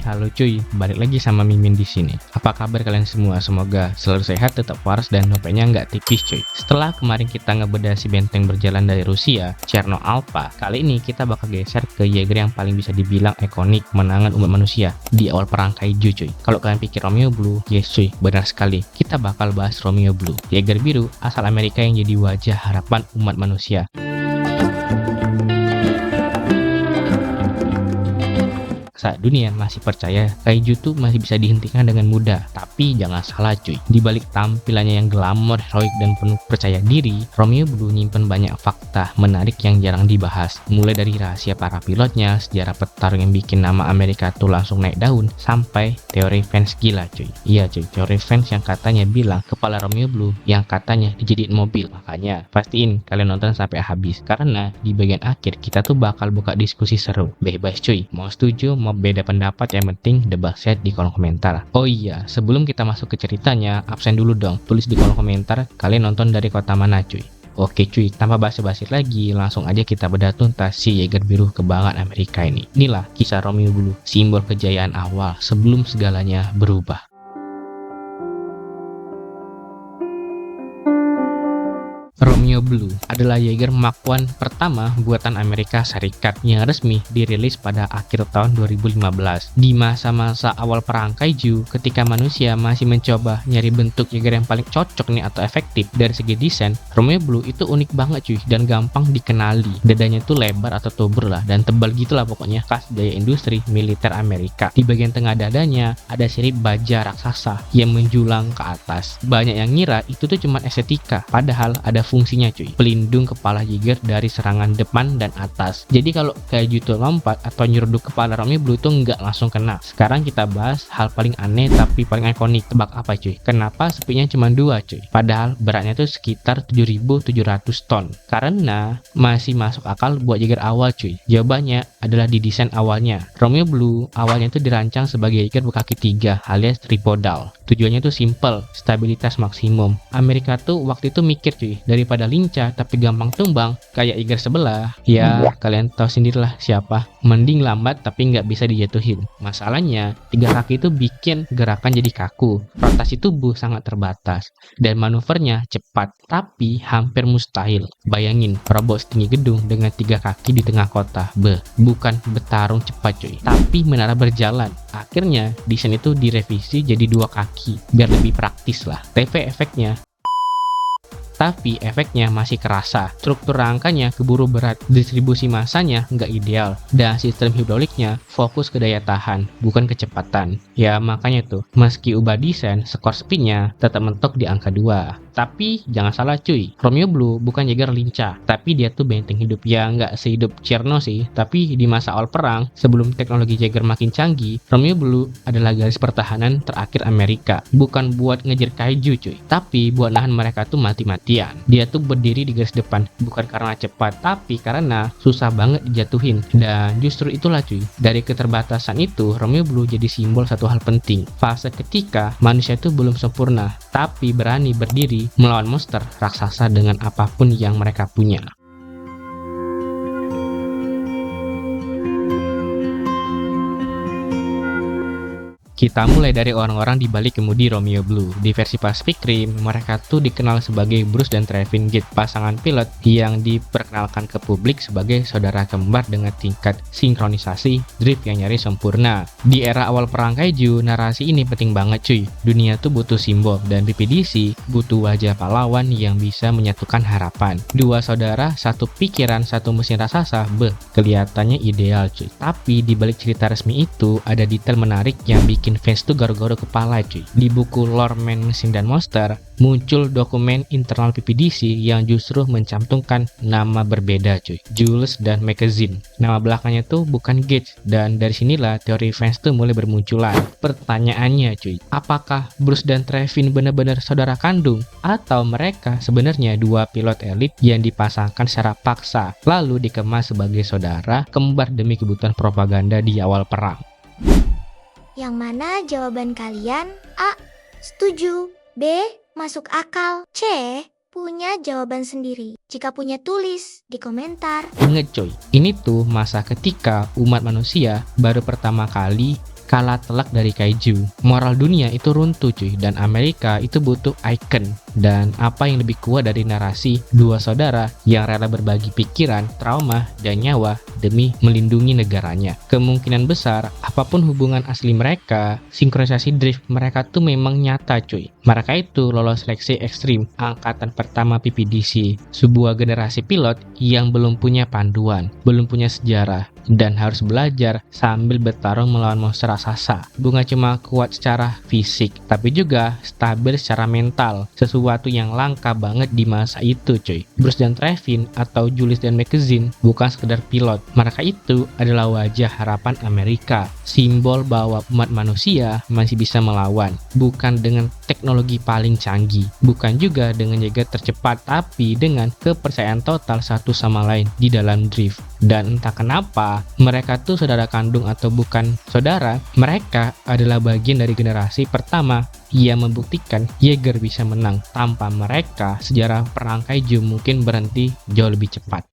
halo cuy, balik lagi sama Mimin di sini. Apa kabar kalian semua? Semoga selalu sehat, tetap waras dan dompetnya nggak tipis cuy. Setelah kemarin kita ngebedah si benteng berjalan dari Rusia, Cherno Alpha, kali ini kita bakal geser ke Jaeger yang paling bisa dibilang ikonik menangan umat manusia di awal perang Kaiju cuy. Kalau kalian pikir Romeo Blue, yes cuy, benar sekali. Kita bakal bahas Romeo Blue, Jaeger biru asal Amerika yang jadi wajah harapan umat manusia. Saat dunia masih percaya Kaiju tuh masih bisa dihentikan dengan mudah. Tapi jangan salah cuy, di balik tampilannya yang glamor, heroik dan penuh percaya diri, Romeo Blue nyimpen banyak fakta menarik yang jarang dibahas. Mulai dari rahasia para pilotnya, sejarah petarung yang bikin nama Amerika tuh langsung naik daun, sampai teori fans gila cuy. Iya cuy, teori fans yang katanya bilang kepala Romeo Blue yang katanya dijadiin mobil. Makanya pastiin kalian nonton sampai habis, karena di bagian akhir kita tuh bakal buka diskusi seru. Bebas cuy, mau setuju mau beda pendapat, yang penting debat set di kolom komentar. Oh iya, sebelum kita masuk ke ceritanya, absen dulu dong, tulis di kolom komentar kalian nonton dari kota mana cuy. Oke cuy, tanpa basa-basi lagi, langsung aja kita bedah tuntas si Jaeger biru kebanggaan Amerika ini. Inilah kisah Romeo Blue, simbol kejayaan awal sebelum segalanya berubah. Romeo Blue adalah Jaeger Mark I pertama buatan Amerika Serikat yang resmi dirilis pada akhir tahun 2015. Di masa-masa awal perang Kaiju, ketika manusia masih mencoba nyari bentuk Jaeger yang paling cocok nih atau efektif dari segi desain, Romeo Blue itu unik banget cuy dan gampang dikenali. Dadanya tuh lebar atau tubur lah dan tebal gitulah pokoknya, khas gaya industri militer Amerika. Di bagian tengah dadanya ada sirip baja raksasa yang menjulang ke atas. Banyak yang ngira itu tuh cuma estetika, padahal ada fungsinya cuy, pelindung kepala Jaeger dari serangan depan dan atas. Jadi kalau Kaiju tuh lompat atau nyeruduk kepala Romeo Blue tuh nggak langsung kena. Sekarang kita bahas hal paling aneh tapi paling ikonik. Tebak apa cuy? Kenapa sepinya cuma 2 cuy? Padahal beratnya tuh sekitar 7.700 ton. Karena masih masuk akal buat Jaeger awal cuy. Jawabannya adalah di desain awalnya. Romeo Blue awalnya tuh dirancang sebagai Jaeger berkaki 3 alias tripodal. Tujuannya tuh simple, stabilitas maksimum. Amerika tuh waktu itu mikir cuy, daripada lincah tapi gampang tumbang kayak Jaeger sebelah, ya kalian tahu sendirilah siapa, mending lambat tapi nggak bisa dijatuhin. Masalahnya 3 kaki itu bikin gerakan jadi kaku, rotasi tubuh sangat terbatas, dan manuvernya cepat tapi hampir mustahil. Bayangin robot setinggi gedung dengan 3 kaki di tengah kota. Bukan bertarung cepat cuy, tapi menara berjalan. Akhirnya desain itu direvisi jadi 2 kaki biar lebih praktis lah. Tapi efeknya masih kerasa. Struktur rangkanya keburu berat, distribusi massanya nggak ideal, dan sistem hidroliknya fokus ke daya tahan, bukan kecepatan. Ya makanya tuh, meski ubah desain, skor speednya tetap mentok di angka 2. Tapi jangan salah cuy, Romeo Blue bukan Jaeger lincah, tapi dia tuh benteng hidup. Ya nggak sehidup Cherno sih, tapi di masa awal perang, sebelum teknologi Jaeger makin canggih, Romeo Blue adalah garis pertahanan terakhir Amerika. Bukan buat ngejar Kaiju cuy, tapi buat nahan mereka tuh mati-matian. Dia tuh berdiri di garis depan, bukan karena cepat, tapi karena susah banget dijatuhin. Dan justru itulah cuy, dari keterbatasan itu, Romeo Blue jadi simbol satu hal penting. Fase ketika manusia itu belum sempurna, tapi berani berdiri melawan monster raksasa dengan apapun yang mereka punya. Kita mulai dari orang-orang di balik kemudi Romeo Blue. Di versi Pacific Rim, mereka tuh dikenal sebagai Bruce dan Trevin Gate, pasangan pilot yang diperkenalkan ke publik sebagai saudara kembar dengan tingkat sinkronisasi drift yang nyaris sempurna. Di era awal perang Kaiju, narasi ini penting banget cuy. Dunia tuh butuh simbol, dan PPDC butuh wajah pahlawan yang bisa menyatukan harapan. 2 saudara, satu pikiran, satu mesin raksasa, kelihatannya ideal cuy. Tapi di balik cerita resmi itu, ada detail menarik yang bikin fans tuh garu-garu kepala cuy. Di buku Lore Man, Mesin dan Monster muncul dokumen internal PPDC yang justru mencantumkan nama berbeda cuy, Jules dan Magazine. Nama belakangnya tuh bukan Gage, dan dari sinilah teori fans tuh mulai bermunculan. Pertanyaannya cuy, apakah Bruce dan Trevin benar-benar saudara kandung, atau mereka sebenarnya 2 pilot elit yang dipasangkan secara paksa lalu dikemas sebagai saudara kembar demi kebutuhan propaganda di awal perang? Yang mana jawaban kalian? A. Setuju. B. Masuk akal. C. Punya jawaban sendiri? Jika punya, tulis di komentar. Ingat coy, ini tuh masa ketika umat manusia baru pertama kali kalah telak dari kaiju. Moral dunia itu runtuh cuy, dan Amerika itu butuh icon. Dan apa yang lebih kuat dari narasi dua saudara yang rela berbagi pikiran, trauma, dan nyawa demi melindungi negaranya. Kemungkinan besar, apapun hubungan asli mereka, sinkronisasi drift mereka tuh memang nyata cuy. Mereka itu lolos seleksi ekstrim angkatan pertama PPDC, sebuah generasi pilot yang belum punya panduan, belum punya sejarah, dan harus belajar sambil bertarung melawan monster raksasa. Bukan cuma kuat secara fisik, tapi juga stabil secara mental, sesuatu yang langka banget di masa itu cuy. Bruce dan Trevin atau Julius dan Magazine bukan sekedar pilot, mereka itu adalah wajah harapan Amerika, simbol bahwa umat manusia masih bisa melawan, bukan dengan teknologi paling canggih, bukan juga dengan jaga tercepat, tapi dengan kepercayaan total satu sama lain di dalam drift. Dan entah kenapa, mereka tuh saudara kandung atau bukan saudara, mereka adalah bagian dari generasi pertama yang membuktikan Jaeger bisa menang. Tanpa mereka, sejarah perang kaiju mungkin berhenti jauh lebih cepat.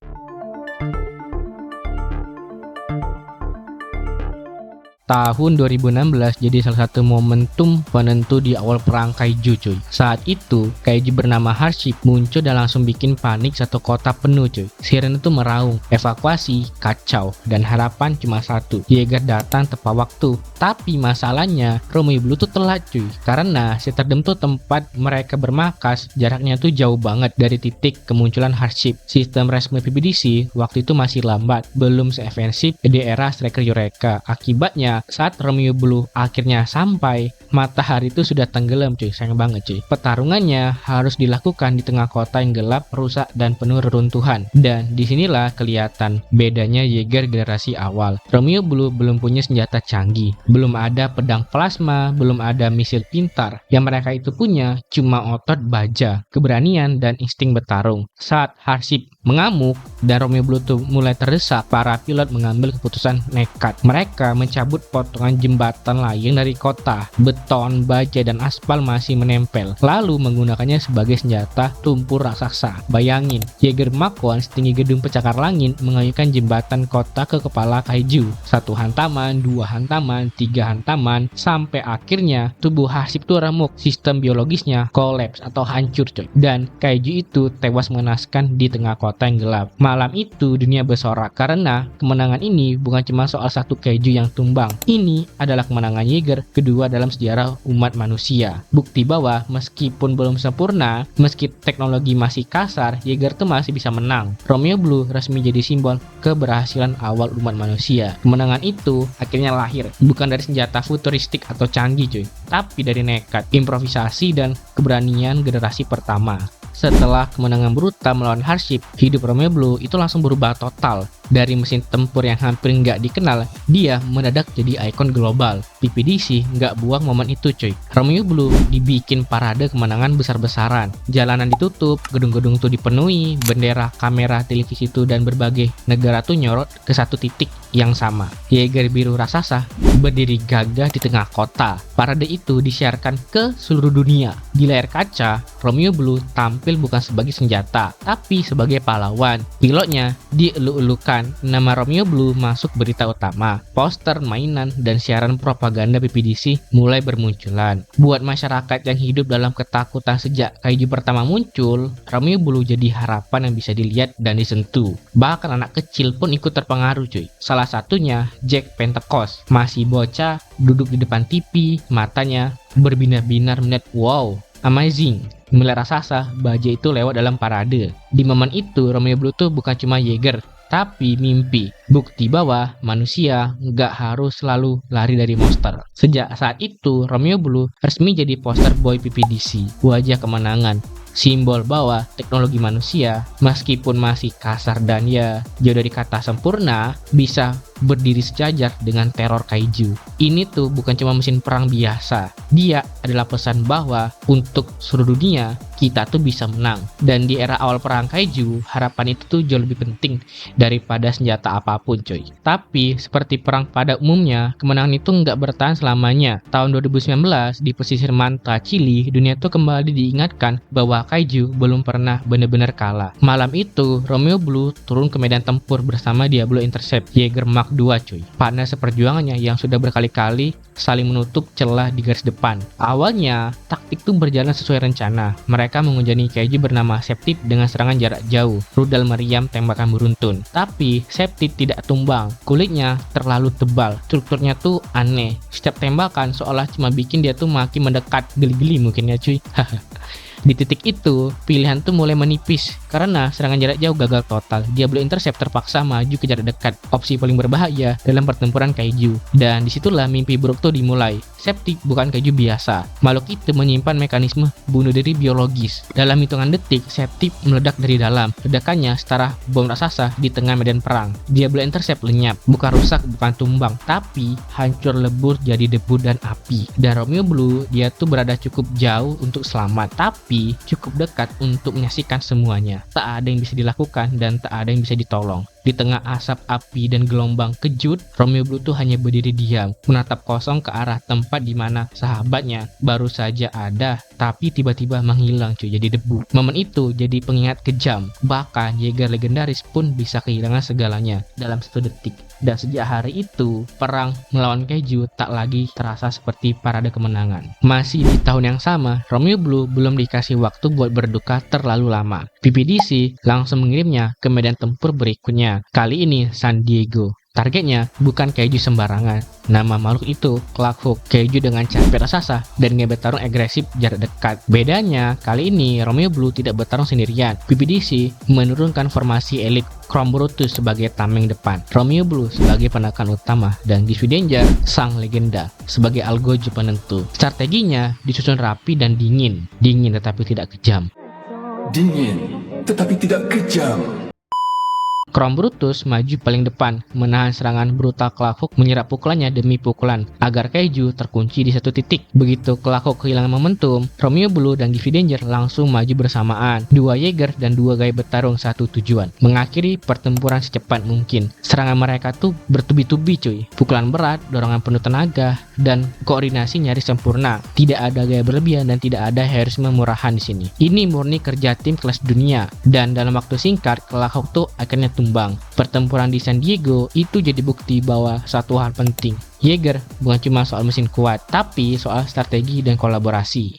Tahun 2016 jadi salah satu momentum penentu di awal perang kaiju cuy. Saat itu, kaiju bernama Hardship muncul dan langsung bikin panik satu kota penuh cuy. Siren itu meraung, evakuasi, kacau, dan harapan cuma satu, Jaeger datang tepat waktu. Tapi masalahnya, Romeo Blue tuh telat cuy, karena Citadel tuh tempat mereka bermarkas, jaraknya tuh jauh banget dari titik kemunculan Hardship. Sistem resmi PPDC waktu itu masih lambat, belum se-efensif di era Striker Eureka. Akibatnya, saat Romeo Blue akhirnya sampai, matahari itu sudah tenggelam cuy, sayang banget cuy. Pertarungannya harus dilakukan di tengah kota yang gelap, rusak, dan penuh reruntuhan. Dan disinilah kelihatan bedanya Jaeger generasi awal. Romeo Blue belum punya senjata canggih, belum ada pedang plasma, belum ada misil pintar. Yang mereka itu punya cuma otot baja, keberanian, dan insting bertarung. Saat Hardship mengamuk dan Romeo Blue tuh mulai terdesak, para pilot mengambil keputusan nekat. Mereka mencabut potongan jembatan layang dari kota. Beton, baja, dan aspal masih menempel, lalu menggunakannya sebagai senjata tumpul raksasa. Bayangin, Jaeger Mark I setinggi gedung pencakar langit mengayunkan jembatan kota ke kepala kaiju. Satu hantaman, dua hantaman, tiga hantaman, sampai akhirnya tubuh Hardship itu remuk, sistem biologisnya kolaps atau hancur coy. Dan kaiju itu tewas mengenaskan di tengah kota yang gelap. Malam itu dunia bersorak karena kemenangan ini bukan cuma soal satu kaiju yang tumbang. Ini adalah kemenangan Jaeger kedua dalam sejarah umat manusia. Bukti bahwa meskipun belum sempurna, meski teknologi masih kasar, Jaeger tuh masih bisa menang. Romeo Blue resmi jadi simbol keberhasilan awal umat manusia. Kemenangan itu akhirnya lahir bukan dari senjata futuristik atau canggih cuy, tapi dari nekat, improvisasi, dan keberanian generasi pertama. Setelah kemenangan brutal melawan Hardship, hidup Romeo Blue itu langsung berubah total. Dari mesin tempur yang hampir nggak dikenal, dia mendadak jadi ikon global. PPDC nggak buang momen itu cuy. Romeo Blue dibikin parade kemenangan besar-besaran. Jalanan ditutup, gedung-gedung tuh dipenuhi, bendera, kamera, televisi tuh dan berbagai negara tuh nyorot ke satu titik yang sama. Jaeger biru raksasa berdiri gagah di tengah kota. Parade itu disiarkan ke seluruh dunia. Di layar kaca, Romeo Blue tampil bukan sebagai senjata, tapi sebagai pahlawan. Pilotnya dieluk-elukan. Nama Romeo Blue masuk berita utama. Poster, mainan, dan siaran propaganda PPDC mulai bermunculan. Buat masyarakat yang hidup dalam ketakutan sejak kaiju pertama muncul, Romeo Blue jadi harapan yang bisa dilihat dan disentuh. Bahkan anak kecil pun ikut terpengaruh cuy. Salah satunya Jack Pentecost. Masih bocah, duduk di depan TV, matanya berbinar-binar melihat wow, amazing. Melihat raksasa, baja itu lewat dalam parade. Di momen itu, Romeo Blue tuh bukan cuma Jaeger, tapi mimpi. Bukti bahwa manusia nggak harus selalu lari dari monster. Sejak saat itu, Romeo Blue resmi jadi poster boy PPDC, wajah kemenangan. Simbol bahwa teknologi manusia, meskipun masih kasar dan ya jauh dari kata sempurna, bisa berdiri sejajar dengan teror kaiju. Ini tuh bukan cuma mesin perang biasa. Dia adalah pesan bahwa untuk seluruh dunia, kita tuh bisa menang. Dan di era awal perang kaiju, harapan itu tuh jauh lebih penting daripada senjata apapun coy. Tapi seperti perang pada umumnya, kemenangan itu nggak bertahan selamanya. Tahun 2019, di pesisir Manta, Chili, dunia tuh kembali diingatkan bahwa kaiju belum pernah benar-benar kalah. Malam itu, Romeo Blue turun ke medan tempur bersama Diablo Intercept, Jaeger Mark Mach 2 cuy. Partner seperjuangannya yang sudah berkali-kali saling menutup celah di garis depan. Awalnya, taktik itu berjalan sesuai rencana. Mereka menghujani Kaiju bernama Septip dengan serangan jarak jauh, rudal meriam tembakan beruntun. Tapi, Septip tidak tumbang. Kulitnya terlalu tebal. Strukturnya tuh aneh. Setiap tembakan seolah cuma bikin dia tuh makin mendekat. Geli-geli mungkin ya cuy. Di titik itu, pilihan tuh mulai menipis karena serangan jarak jauh gagal total. Diablo Intercept terpaksa maju ke jarak dekat, opsi paling berbahaya dalam pertempuran Kaiju. Dan disitulah mimpi buruk tuh dimulai. Septip bukan Kaiju biasa. Makhluk itu menyimpan mekanisme bunuh diri biologis. Dalam hitungan detik, Septip meledak dari dalam. Ledakannya setara bom raksasa di tengah medan perang. Diablo Intercept lenyap, bukan rusak, bukan tumbang, tapi hancur lebur jadi debu dan api. Dan Romeo Blue, dia tuh berada cukup jauh untuk selamat, tapi cukup dekat untuk menyaksikan semuanya. Tak ada yang bisa dilakukan dan tak ada yang bisa ditolong. Di tengah asap api dan gelombang kejut, Romeo Blue tuh hanya berdiri diam, menatap kosong ke arah tempat di mana sahabatnya baru saja ada, tapi tiba-tiba menghilang cuy, jadi debu. Momen itu jadi pengingat kejam. Bahkan Jaeger legendaris pun bisa kehilangan segalanya dalam 1 detik. Dan sejak hari itu, perang melawan Kaiju tak lagi terasa seperti parade kemenangan. Masih di tahun yang sama, Romeo Blue belum dikasih waktu buat berduka terlalu lama. PPDC langsung mengirimnya ke medan tempur berikutnya. Kali ini San Diego. Targetnya bukan Kaiju sembarangan. Nama makhluk itu Clark Hook, Kaiju dengan capek raksasa dan gaya bertarung agresif jarak dekat. Bedanya, kali ini Romeo Blue tidak bertarung sendirian. PPDC menurunkan formasi elit Chrome Brutus sebagai tameng depan, Romeo Blue sebagai penekan utama, dan Gifty Danger sang legenda sebagai algojo penentu. Strateginya disusun rapi dan dingin tetapi tidak kejam. Dingin tetapi tidak kejam. Chrome Brutus maju paling depan, menahan serangan brutal Clark Hook, menyerap pukulannya demi pukulan, agar Kaiju terkunci di satu titik. Begitu Clark Hook kehilangan momentum, Romeo Blue dan Gifty Danger langsung maju bersamaan. 2 Jaeger dan 2 gaya bertarung satu tujuan, mengakhiri pertempuran secepat mungkin. Serangan mereka tuh bertubi-tubi cuy, pukulan berat, dorongan penuh tenaga, dan koordinasi nyaris sempurna. Tidak ada gaya berlebihan dan tidak ada heroisme murahan di sini. Ini murni kerja tim kelas dunia, dan dalam waktu singkat Clark Hook tuh akhirnya tumbang. Pertempuran di San Diego itu jadi bukti bahwa satu hal penting, Jaeger bukan cuma soal mesin kuat, tapi soal strategi dan kolaborasi.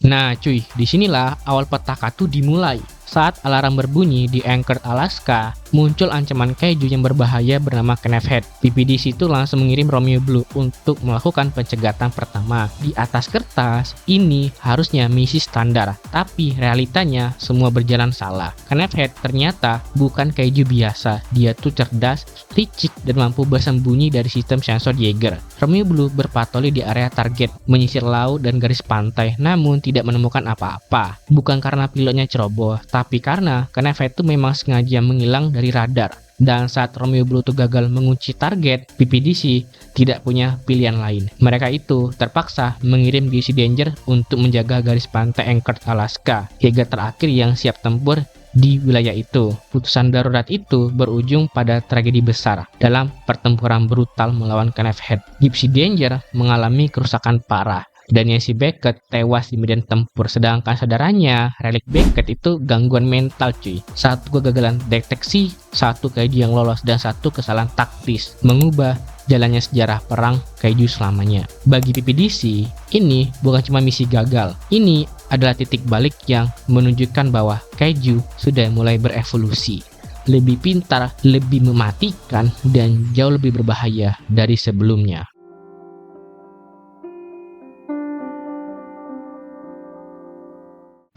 Nah cuy, disinilah awal petaka tuh dimulai. Saat alarm berbunyi di Anchorage, Alaska, muncul ancaman Kaiju yang berbahaya bernama Knifehead. PPDC itu langsung mengirim Romeo Blue untuk melakukan pencegatan pertama. Di atas kertas, ini harusnya misi standar, tapi realitanya semua berjalan salah. Knifehead ternyata bukan Kaiju biasa, dia tuh cerdas, licik, dan mampu bersembunyi dari sistem sensor Jaeger. Romeo Blue berpatroli di area target, menyisir laut dan garis pantai, namun tidak menemukan apa-apa. Bukan karena pilotnya ceroboh, tapi karena Knifehead itu memang sengaja menghilang dari radar. Dan saat Romeo Blue itu gagal mengunci target, PPDC tidak punya pilihan lain. Mereka itu terpaksa mengirim Gifty Danger untuk menjaga garis pantai Anchorage, Alaska, hingga terakhir yang siap tempur di wilayah itu. Putusan darurat itu berujung pada tragedi besar dalam pertempuran brutal melawan Knifehead. Gifty Danger mengalami kerusakan parah, dan Nancy Beckett tewas di medan tempur. Sedangkan saudaranya, Relic Beckett, itu gangguan mental cuy. Satu kegagalan deteksi, satu Kaiju yang lolos, dan satu kesalahan taktis mengubah jalannya sejarah perang Kaiju selamanya. Bagi PPDC, ini bukan cuma misi gagal. Ini adalah titik balik yang menunjukkan bahwa Kaiju sudah mulai berevolusi, lebih pintar, lebih mematikan, dan jauh lebih berbahaya dari sebelumnya.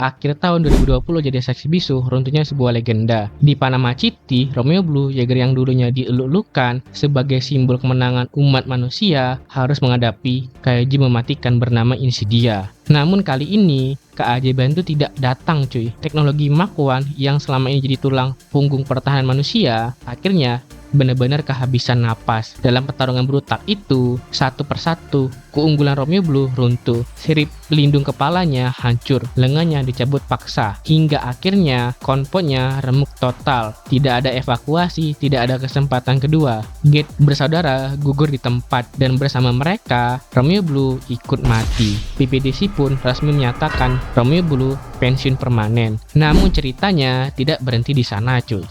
Akhir tahun 2020 jadi saksi bisu runtuhnya sebuah legenda. Di Panama City, Romeo Blue, Jaeger yang dulunya dieluk-elukan sebagai simbol kemenangan umat manusia, harus menghadapi Kaiju mematikan bernama Insidia. Namun kali ini, keajaiban itu tidak datang cuy. Teknologi Mach 1 yang selama ini jadi tulang punggung pertahanan manusia, akhirnya benar-benar kehabisan napas. Dalam pertarungan brutal itu, satu persatu, keunggulan Romeo Blue runtuh. Sirip pelindung kepalanya hancur, lengannya dicabut paksa, hingga akhirnya konvoynya remuk total. Tidak ada evakuasi, tidak ada kesempatan kedua. Gate bersaudara gugur di tempat, dan bersama mereka, Romeo Blue ikut mati. PPDC pun resmi menyatakan Romeo Blue pensiun permanen. Namun ceritanya tidak berhenti di sana cuy.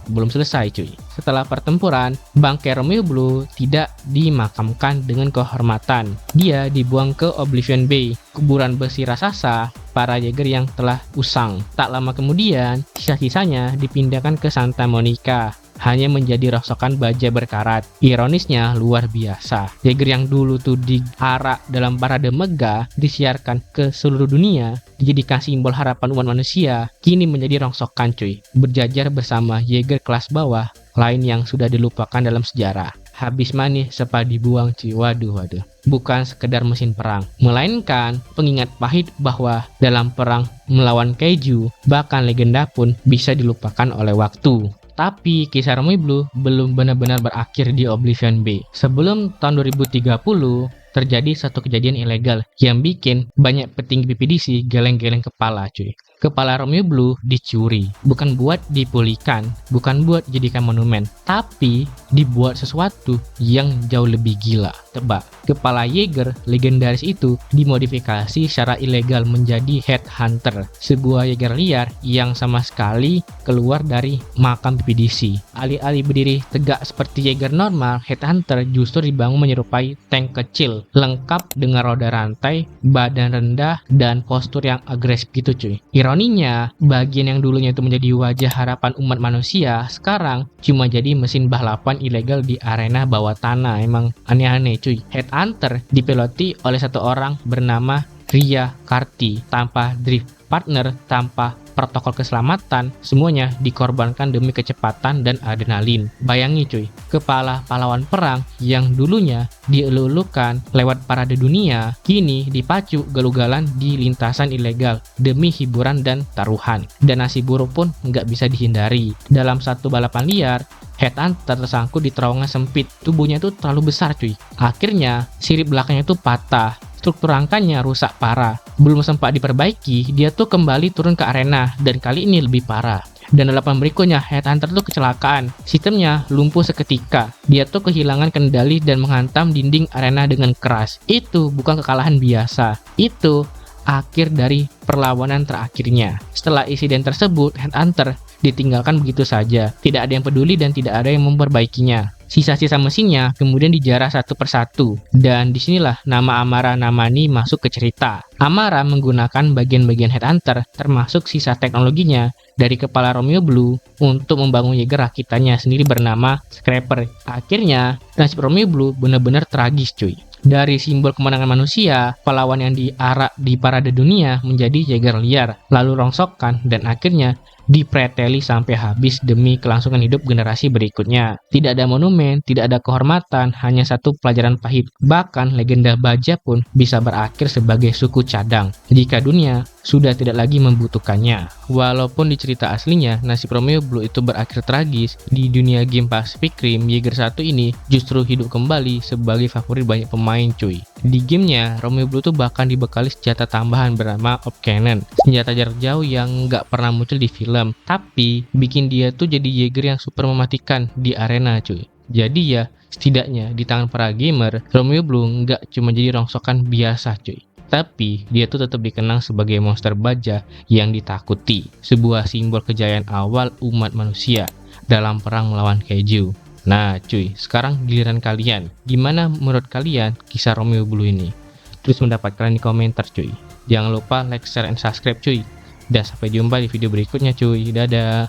Belum selesai cuy. Setelah pertempuran, bangkai Romeo Blue tidak dimakamkan dengan kehormatan. Dia dibuang ke Oblivion Bay, kuburan besi raksasa para Jaeger yang telah usang. Tak lama kemudian, sisa-sisanya dipindahkan ke Santa Monica, hanya menjadi rongsokan baja berkarat. Ironisnya luar biasa. Jaeger yang dulu tuh diarak dalam parade megah, disiarkan ke seluruh dunia, dijadikan simbol harapan umat manusia, kini menjadi rongsokan cuy. Berjajar bersama Jaeger kelas bawah lain yang sudah dilupakan dalam sejarah. Habis manis sepa dibuang cuy. Waduh. Bukan sekedar mesin perang, melainkan pengingat pahit bahwa dalam perang melawan kaiju, bahkan legenda pun bisa dilupakan oleh waktu. Tapi kisah Romeo Blue belum benar-benar berakhir di Oblivion Bay. Sebelum tahun 2030, terjadi satu kejadian ilegal yang bikin banyak petinggi PPDC geleng-geleng kepala cuy. Kepala Romeo Blue dicuri, bukan buat dipulihkan, bukan buat jadikan monumen, tapi dibuat sesuatu yang jauh lebih gila. Tebak, kepala Jaeger legendaris itu dimodifikasi secara ilegal menjadi Headhunter, sebuah Jaeger liar yang sama sekali keluar dari makam PPDC. Alih-alih berdiri tegak seperti Jaeger normal, Headhunter justru dibangun menyerupai tank kecil, lengkap dengan roda rantai, badan rendah, dan postur yang agresif gitu cuy. Ironinya, bagian yang dulunya itu menjadi wajah harapan umat manusia, sekarang cuma jadi mesin balapan ilegal di arena bawah tanah. Emang aneh-aneh cuy. Headhunter dipiloti oleh satu orang bernama Ria Carty, tanpa drift partner, tanpa protokol keselamatan, semuanya dikorbankan demi kecepatan dan adrenalin. Bayangi cuy, kepala pahlawan perang yang dulunya dielulukan lewat parade dunia, kini dipacu galugalan di lintasan ilegal demi hiburan dan taruhan. Dan nasib buruk pun nggak bisa dihindari. Dalam satu balapan liar, Headhunter tersangkut di terowongan sempit. Tubuhnya itu terlalu besar cuy. Akhirnya sirip belakangnya itu patah, struktur rangkanya rusak parah. Belum sempat diperbaiki, dia tuh kembali turun ke arena, dan kali ini lebih parah. Dan balapan berikutnya, Headhunter tuh kecelakaan. Sistemnya lumpuh seketika. Dia tuh kehilangan kendali dan menghantam dinding arena dengan keras. Itu bukan kekalahan biasa. Itu akhir dari perlawanan terakhirnya. Setelah insiden tersebut, Headhunter ditinggalkan begitu saja. Tidak ada yang peduli dan tidak ada yang memperbaikinya. Sisa-sisa mesinnya kemudian dijarah satu persatu, dan disinilah nama Amara Namani masuk ke cerita. Amara menggunakan bagian-bagian Headhunter, termasuk sisa teknologinya dari kepala Romeo Blue, untuk membangun Jaeger rakitannya sendiri bernama Scraper. Akhirnya, nasib Romeo Blue benar-benar tragis cuy. Dari simbol kemenangan manusia, pahlawan yang diarak di parade dunia menjadi Jaeger liar, lalu rongsokan, dan akhirnya dipreteli sampai habis demi kelangsungan hidup generasi berikutnya. Tidak ada monumen, tidak ada kehormatan, hanya satu pelajaran pahit. Bahkan legenda baja pun bisa berakhir sebagai suku cadang jika dunia sudah tidak lagi membutuhkannya. Walaupun di cerita aslinya nasib Romeo Blue itu berakhir tragis, di dunia game Pacific Rim, Jaeger 1 ini justru hidup kembali sebagai favorit banyak pemain cuy. Di gamenya, Romeo Blue tuh bahkan dibekali senjata tambahan bernama Orb Cannon, senjata jarak jauh yang nggak pernah muncul di film, tapi bikin dia tuh jadi Jaeger yang super mematikan di arena cuy. Jadi ya, setidaknya di tangan para gamer, Romeo Blue nggak cuma jadi rongsokan biasa cuy, tapi dia tuh tetap dikenang sebagai monster baja yang ditakuti, sebuah simbol kejayaan awal umat manusia dalam perang melawan kaiju. Nah cuy, sekarang giliran kalian. Gimana menurut kalian kisah Romeo Blue ini? Terus mendapatkan di komentar cuy. Jangan lupa like, share, and subscribe cuy. Dan sampai jumpa di video berikutnya cuy. Dadah.